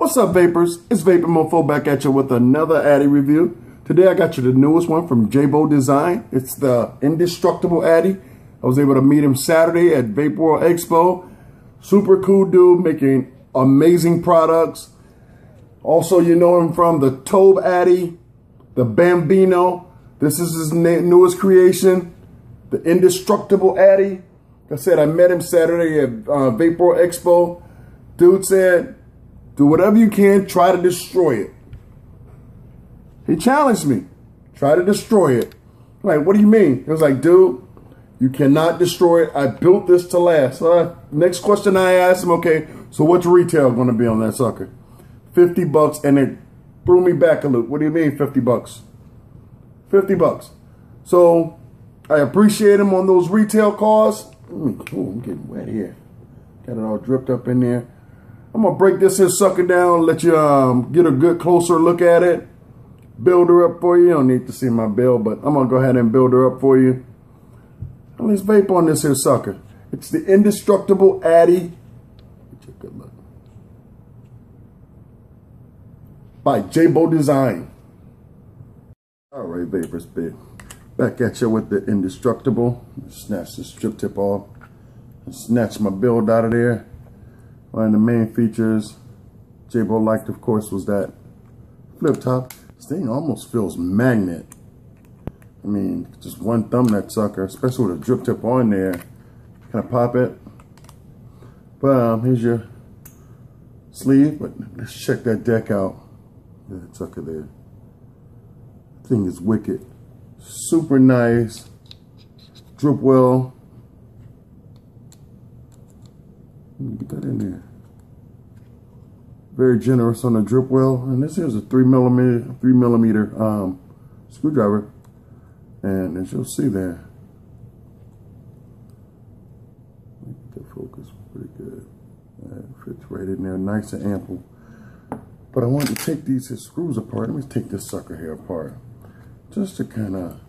What's up, vapors? It's VapinMofo back at you with another Addy review. Today I got you the newest one from JayBo Designs. It's the Indestructible Atty. I was able to meet him Saturday at Vape World Expo. Super cool dude, making amazing products. Also, you know him from the Tobh Atty, the Bambino. This is his newest creation, the Indestructible Atty. Like I said, I met him Saturday at Vape World Expo. Dude said, do whatever you can, try to destroy it. He challenged me, try to destroy it. I'm like, what do you mean? He was like, dude, you cannot destroy it. I built this to last. So next question I asked him, okay, so what's retail going to be on that sucker? 50 bucks, and it threw me back a loop. What do you mean 50 bucks? 50 bucks. So I appreciate him on those retail costs. I'm getting wet here. Got it all dripped up in there. I'm going to break this here sucker down, let you get a good closer look at it. Build her up for you. You don't need to see my build, but I'm going to go ahead and build her up for you. And let's vape on this here sucker. It's the Indestructible Atty. Get you a good look. By JayBo Designs. Alright, vapors, big. Back at you with the Indestructible. Snatch the strip tip off. Snatch my build out of there. One of the main features JayBo liked, of course, was that flip top. This thing almost feels magnet. I mean, just one thumb that sucker, especially with a drip tip on there. Kind of pop it. But here's your sleeve. But let's check that deck out. That sucker there. Thing is wicked. Super nice. Drip well. Get that in there. Very generous on the drip well, and this is a 3 millimeter screwdriver, and as you'll see there, the focus pretty good. It fits right in there, nice and ample. But I wanted to take these screws apart. Let me take this sucker here apart, just to kind of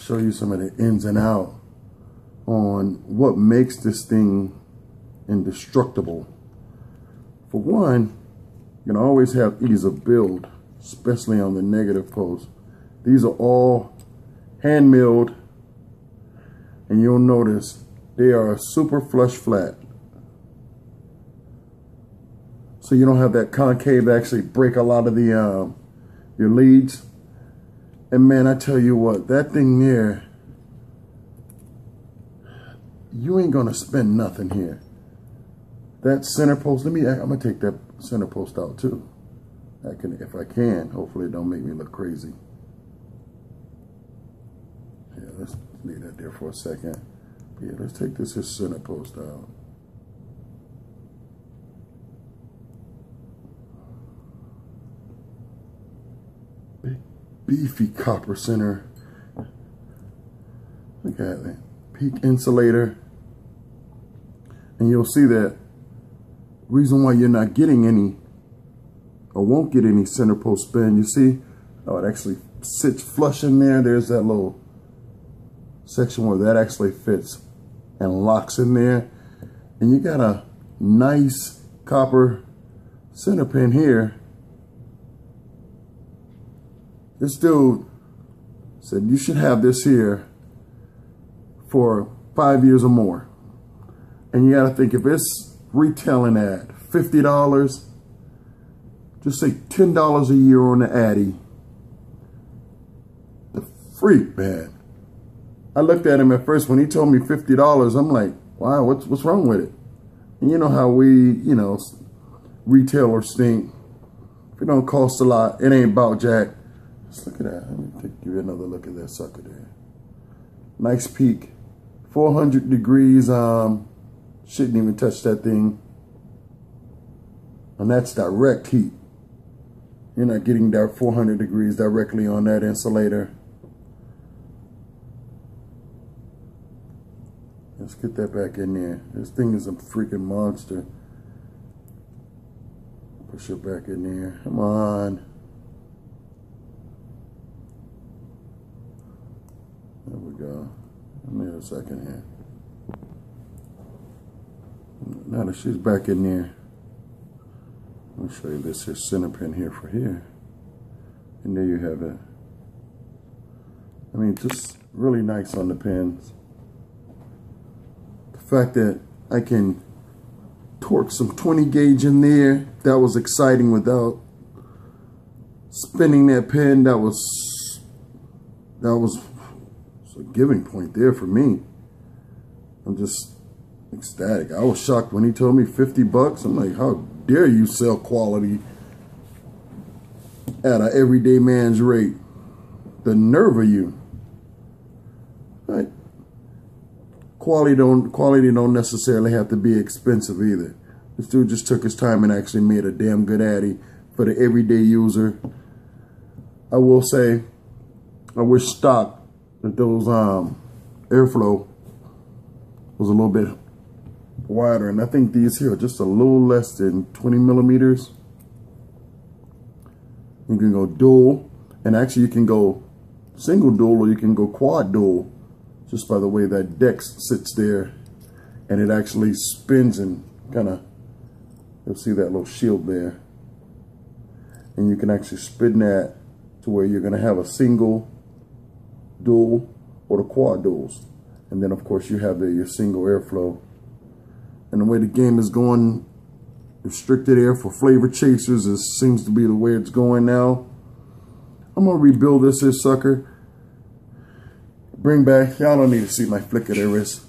show you some of the ins and out on what makes this thing indestructible. For one, you can always have ease of build, especially on the negative post. These are all hand milled, and you'll notice they are super flush flat. So you don't have that concave actually break a lot of the your leads. And man, I tell you what, that thing there, you ain't gonna spend nothing here. That center post, I'm gonna take that center post out too. If I can, hopefully it don't make me look crazy. Yeah, let's leave that there for a second. But yeah, let's take this center post out. Big, beefy copper center. Look at that. Peak insulator. And you'll see that reason why you're not getting any or won't get any center post spin, you see, oh, it actually sits flush in there. There's that little section where that actually fits and locks in there. And you got a nice copper center pin here. This dude said you should have this here for 5 years or more. And you got to think, if it's retailing at $50, just say $10 a year on the Addy. The freak, man. I looked at him at first when he told me $50. I'm like, wow, what's wrong with it? And you know how we, you know, retailers think, if it don't cost a lot, it ain't about jack. Just look at that. Let me give you another look at that sucker there. Nice peak. 400 degrees. Shouldn't even touch that thing. And that's direct heat. You're not getting that 400 degrees directly on that insulator. Let's get that back in there. This thing is a freaking monster. Push it back in there. Come on. There we go. Give me a second here. Now that she's back in there, I'll show you this here center pin here for here. And there you have it. I mean, just really nice on the pins. The fact that I can torque some 20 gauge in there, that was exciting without spinning that pin. That was a giving point there for me. I'm just ecstatic. I was shocked when he told me 50 bucks. I'm like, how dare you sell quality at an everyday man's rate? The nerve of you. Right? Quality don't necessarily have to be expensive either. This dude just took his time and actually made a damn good Addy for the everyday user. I will say, I wish stock that those airflow was a little bit wider, and I think these here are just a little less than 20 millimeters. You can go dual, and actually you can go single dual or you can go quad dual, just by the way that Dex sits there, and it actually spins and kind of, you'll see that little shield there, and you can actually spin that to where you're going to have a single dual or the quad duals, and then of course you have your single airflow. And the way the game is going, restricted air for flavor chasers seems to be the way it's going now. I'm gonna rebuild this here sucker. Bring back, y'all don't need to see my flicker there is.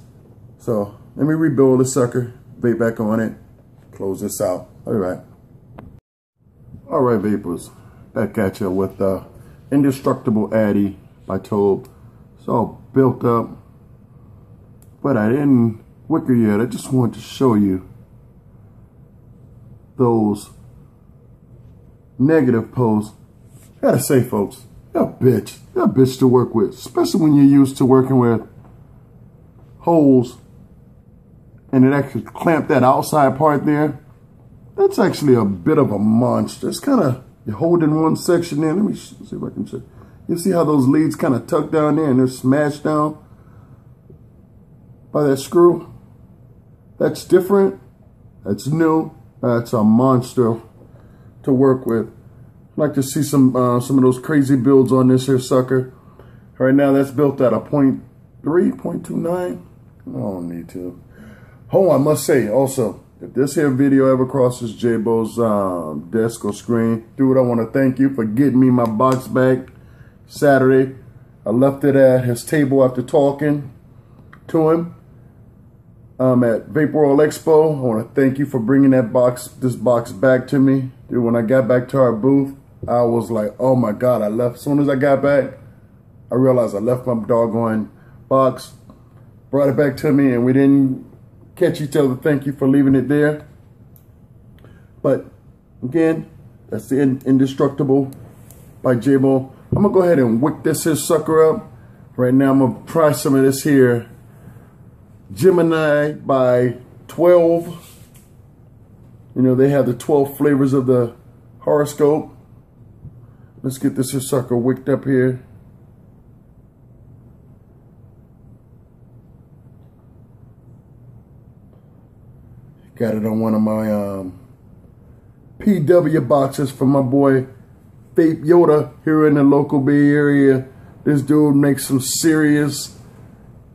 So let me rebuild this sucker, vape back on it, close this out. All right. All right, vapors, back at you with the Indestructible Atty by Tobh. It's all built up, but I didn't wicker yet. I just wanted to show you those negative posts. Gotta say, folks, they're a bitch to work with, especially when you're used to working with holes and it actually clamped that outside part there. That's actually a bit of a monster. It's kind of, you're holding one section in. Let me see if I can check. You see how those leads kind of tuck down there and they're smashed down by that screw? That's different. That's new. That's a monster to work with. I'd like to see some of those crazy builds on this here sucker. Right now that's built at a 0.3, 0.29. I don't need to. Oh, I must say also, if this here video ever crosses JayBo's desk or screen, dude, I want to thank you for getting me my box back Saturday. I left it at his table after talking to him at Vape World Expo. I want to thank you for bringing this box back to me. Dude, when I got back to our booth, I was like, oh my God, I left. As soon as I got back, I realized I left my doggone box, brought it back to me, and we didn't catch each other. Thank you for leaving it there. But again, that's the Indestructible by JayBo. I'm gonna go ahead and wick this here sucker up. Right now I'm gonna try some of this here Gemini by 12. You know, they have the 12 flavors of the horoscope. Let's get this here sucker wicked up here. Got it on one of my PW boxes from my boy Vape Yoda here in the local Bay Area. This dude makes some serious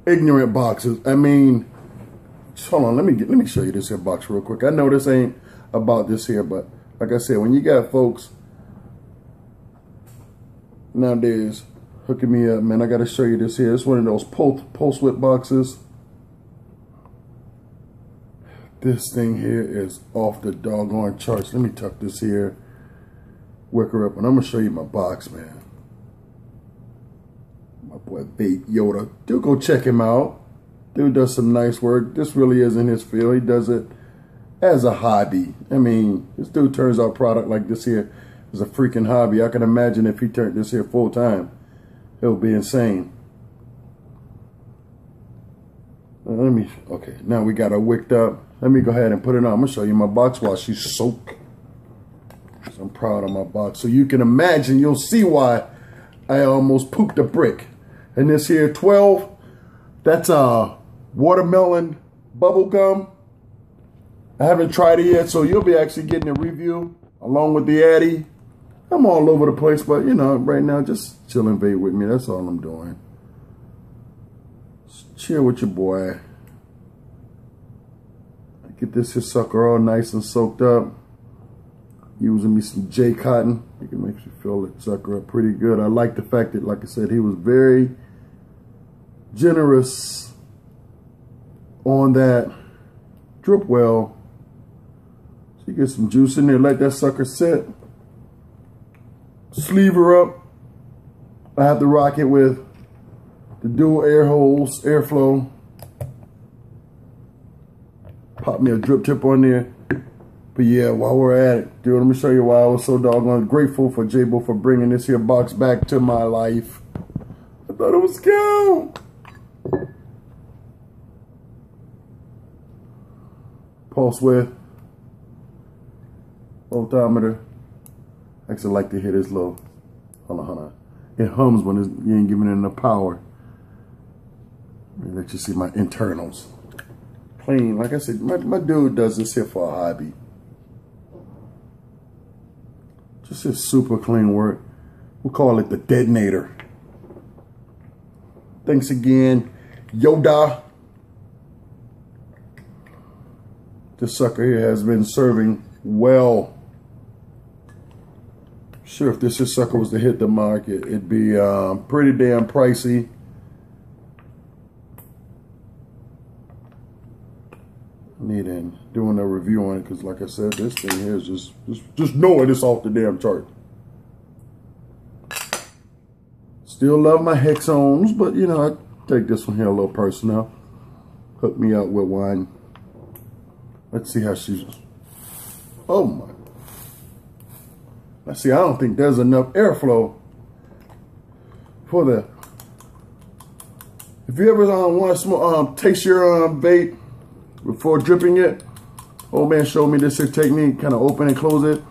ignorant boxes. I mean, hold on, let me show you this here box real quick. I know this ain't about this here, but like I said, when you got folks nowadays hooking me up, man, I gotta show you this here. It's one of those post whip boxes. This thing here is off the doggone charts. Let me tuck this here, wicker up, and I'm gonna show you my box, man. My boy Vape Yoda. Dude, go check him out. Dude does some nice work. This really isn't his field. He does it as a hobby. I mean, this dude turns out product like this here as a freaking hobby. I can imagine if he turned this here full time, it would be insane. Okay, now we got her wicked up. Let me go ahead and put it on. I'm gonna show you my box while she's soaked. So I'm proud of my box. So you can imagine, you'll see why I almost pooped a brick. And this here 12, that's a watermelon bubble gum. I haven't tried it yet, so you'll be actually getting a review along with the Addy. I'm all over the place, but you know, right now, just chill and vape with me. That's all I'm doing. Just chill with your boy. Get this here sucker all nice and soaked up. Using me some J cotton. It can make you feel it sucker up pretty good. I like the fact that, like I said, he was very generous on that drip well. So you get some juice in there, let that sucker sit. Sleeve her up. I have to rock it with the dual air holes, airflow. Pop me a drip tip on there. But yeah, while we're at it, dude, let me show you why I was so doggone grateful for JayBo for bringing this here box back to my life. I thought it was cool. Pulse width. Voltometer. I actually like to hear this little, hold on. It hums when you ain't giving it enough power. Let me let you see my internals. Clean, like I said, my dude does this here for a hobby. Just his super clean work. We'll call it the detonator. Thanks again, Yoda. This sucker here has been serving well. Sure, if this sucker was to hit the market, it'd be pretty damn pricey. Needing doing a review on it because, like I said, this thing here is just knowing it's off the damn chart. Still love my Hexones, but you know, I take this one here a little personal. Hook me up with one. Let's see how she's. Oh my. Let's see. I don't think there's enough airflow for the. If you ever want to taste your vape before dripping it, old man showed me this here technique, kind of open and close it.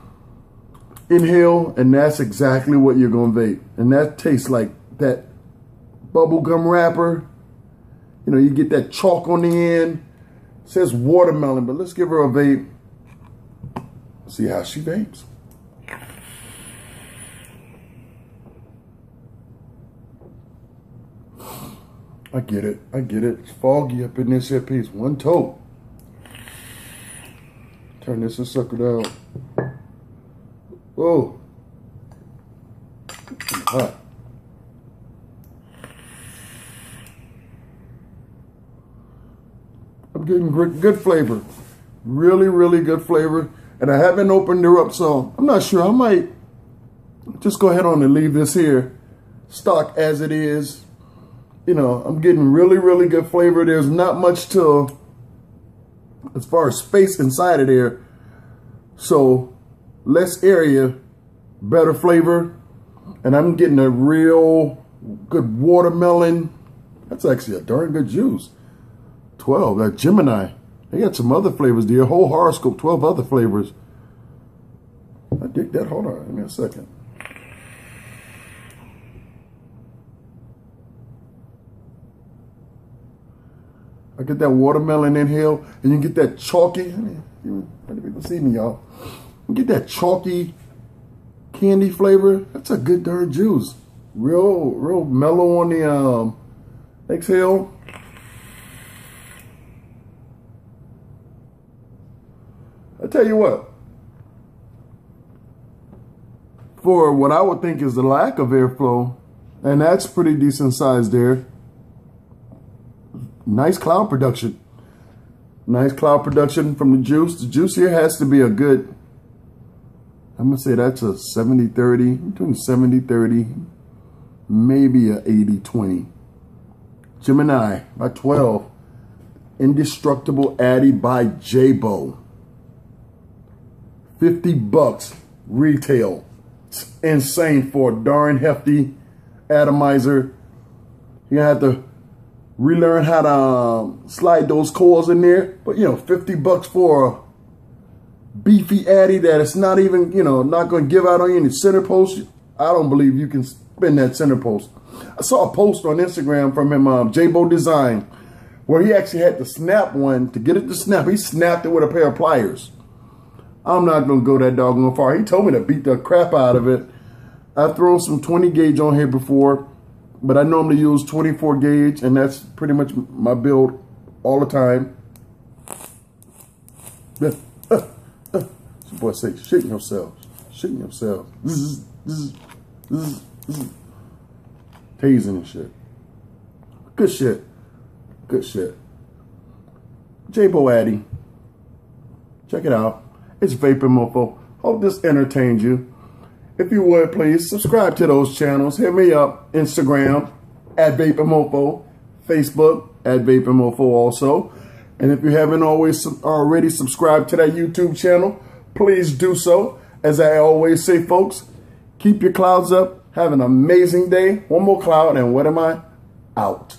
Inhale, and that's exactly what you're going to vape. And that tastes like that bubble gum wrapper. You know, you get that chalk on the end. It says watermelon, but let's give her a vape. See how she vapes. I get it. It's foggy up in this here piece. One toe. Turn this sucker down. Oh. Hot. I'm getting good flavor. Really, really good flavor. And I haven't opened her up, so I'm not sure. I might just go ahead on and leave this here stock as it is. You know, I'm getting really, really good flavor. There's not much to, as far as space inside of there. So less area, better flavor. And I'm getting a real good watermelon. That's actually a darn good juice. 12, that Gemini. They got some other flavors there. Whole horoscope, 12 other flavors. I dig that. Hold on, give me a second. I get that watermelon inhale, and you get that chalky. Let people see me, y'all. You get that chalky candy flavor. That's a good darn juice. Real mellow on the exhale. I tell you what. For what I would think is the lack of airflow, and that's pretty decent size there. Nice cloud production. Nice cloud production from the juice. The juice here has to be a good, I'm going to say that's a 70-30, between 70-30, maybe a 80-20. Gemini by 12. Indestructible Atty by JayBo. $50 retail. It's insane for a darn hefty atomizer. You're going to have to relearn how to slide those coils in there. But, you know, $50 for a beefy Addy that it's not even, you know, not going to give out on you any center post. I don't believe you can spin that center post. I saw a post on Instagram from him, JayBo Designs, where he actually had to snap one. To get it to snap, he snapped it with a pair of pliers. I'm not going to go that doggone far. He told me to beat the crap out of it. I've thrown some 20 gauge on here before, but I normally use 24 gauge, and that's pretty much my build all the time. Some boy say, shitting yourselves. Shitting yourselves. This is tasing and shit. Good shit. Good shit. JayBo Addy. Check it out. It's VapinMofo. Hope this entertained you. If you would, please subscribe to those channels. Hit me up. Instagram at VapinMofo. Facebook at VapinMofo also. And if you haven't already subscribed to that YouTube channel, please do so. As I always say, folks, keep your clouds up. Have an amazing day. One more cloud, and what am I? Out.